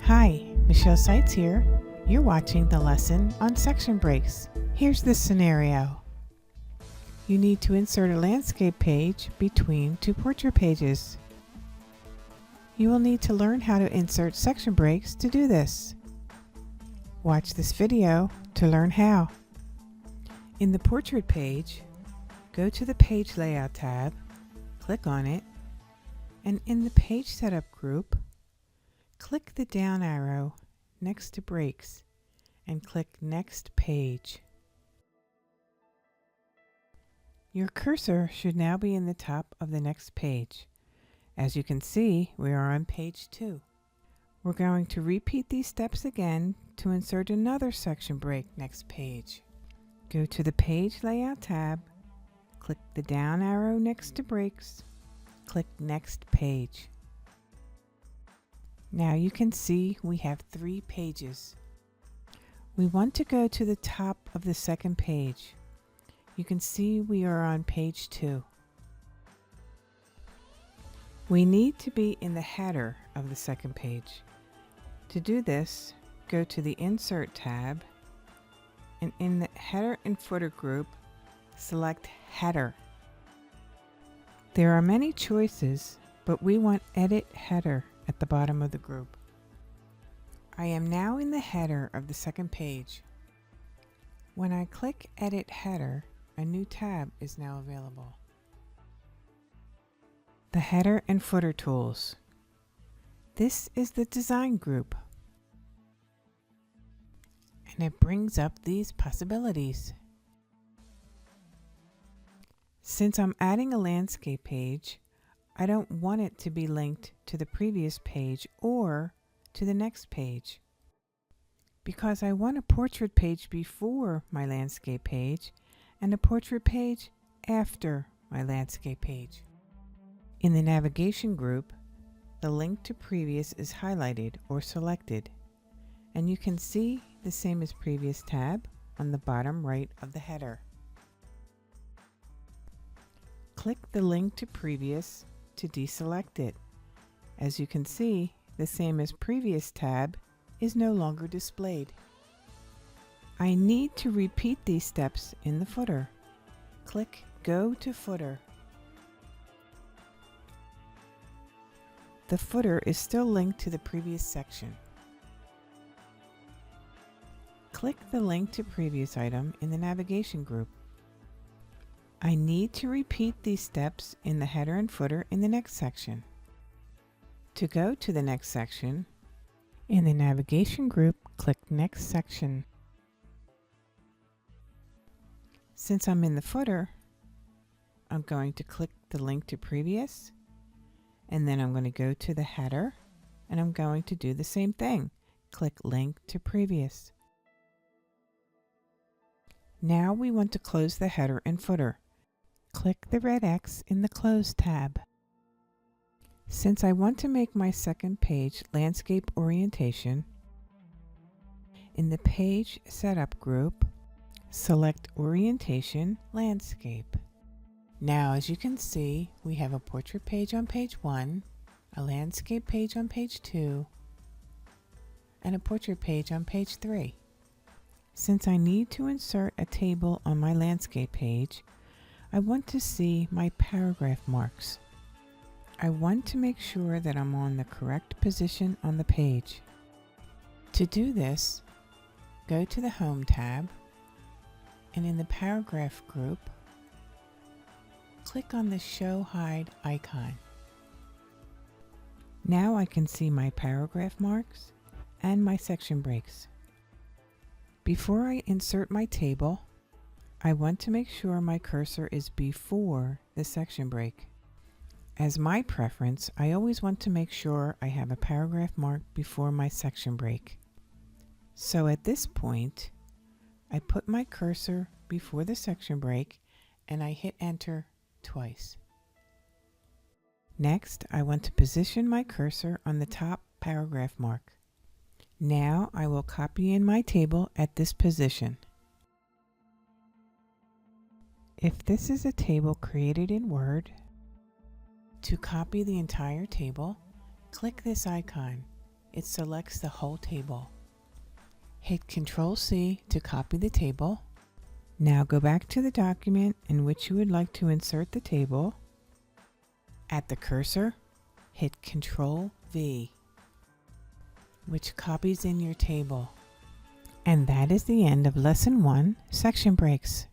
Hi, Michelle Seitz here. You're watching the lesson on section breaks. Here's the scenario. You need to insert a landscape page between two portrait pages. You will need to learn how to insert section breaks to do this. Watch this video to learn how. In the portrait page, go to the Page Layout tab, click on it, and in the Page Setup group, click the down arrow next to Breaks and click Next Page. Your cursor should now be in the top of the next page. As you can see, we are on page 2. We're going to repeat these steps again to insert another section break next page. Go to the Page Layout tab, click the down arrow next to Breaks, click Next Page. Now you can see we have 3 pages. We want to go to the top of the second page. You can see we are on page 2. We need to be in the header of the second page. To do this, go to the Insert tab, and in the Header and Footer group, select Header. There are many choices, but we want Edit Header at the bottom of the group. I am now in the header of the second page. When I click Edit Header, a new tab is now available. The Header and Footer tools. This is the Design group, and it brings up these possibilities. Since I'm adding a landscape page, I don't want it to be linked to the previous page or to the next page, because I want a portrait page before my landscape page and a portrait page after my landscape page. In the navigation group, the link to previous is highlighted or selected, and you can see the same as previous tab on the bottom right of the header. Click the link to previous to deselect it. As you can see, the same as previous tab is no longer displayed. I need to repeat these steps in the footer. Click Go to Footer. The footer is still linked to the previous section. Click the link to previous item in the navigation group. I need to repeat these steps in the header and footer in the next section. To go to the next section, in the navigation group, click Next Section. Since I'm in the footer, I'm going to click the link to previous, and then I'm going to go to the header, and I'm going to do the same thing. Click Link to Previous. Now we want to close the header and footer. Click the red X in the Close tab. Since I want to make my second page landscape orientation, in the Page Setup group, select Orientation Landscape. Now, as you can see, we have a portrait page on page 1, a landscape page on page 2, and a portrait page on page 3. Since I need to insert a table on my landscape page, I want to see my paragraph marks. I want to make sure that I'm on the correct position on the page. To do this, go to the Home tab, and in the Paragraph group, click on the Show Hide icon. Now I can see my paragraph marks and my section breaks. Before I insert my table, I want to make sure my cursor is before the section break. As my preference, I always want to make sure I have a paragraph mark before my section break. So at this point, I put my cursor before the section break and I hit Enter twice. Next, I want to position my cursor on the top paragraph mark. Now I will copy in my table at this position. If this is a table created in Word, to copy the entire table, click this icon it selects the whole table. Hit Ctrl+C to copy the table. Now go back to the document in which you would like to insert the table. At the cursor, hit Ctrl+V, which copies in your table. And that is the end of Lesson 1, Section Breaks.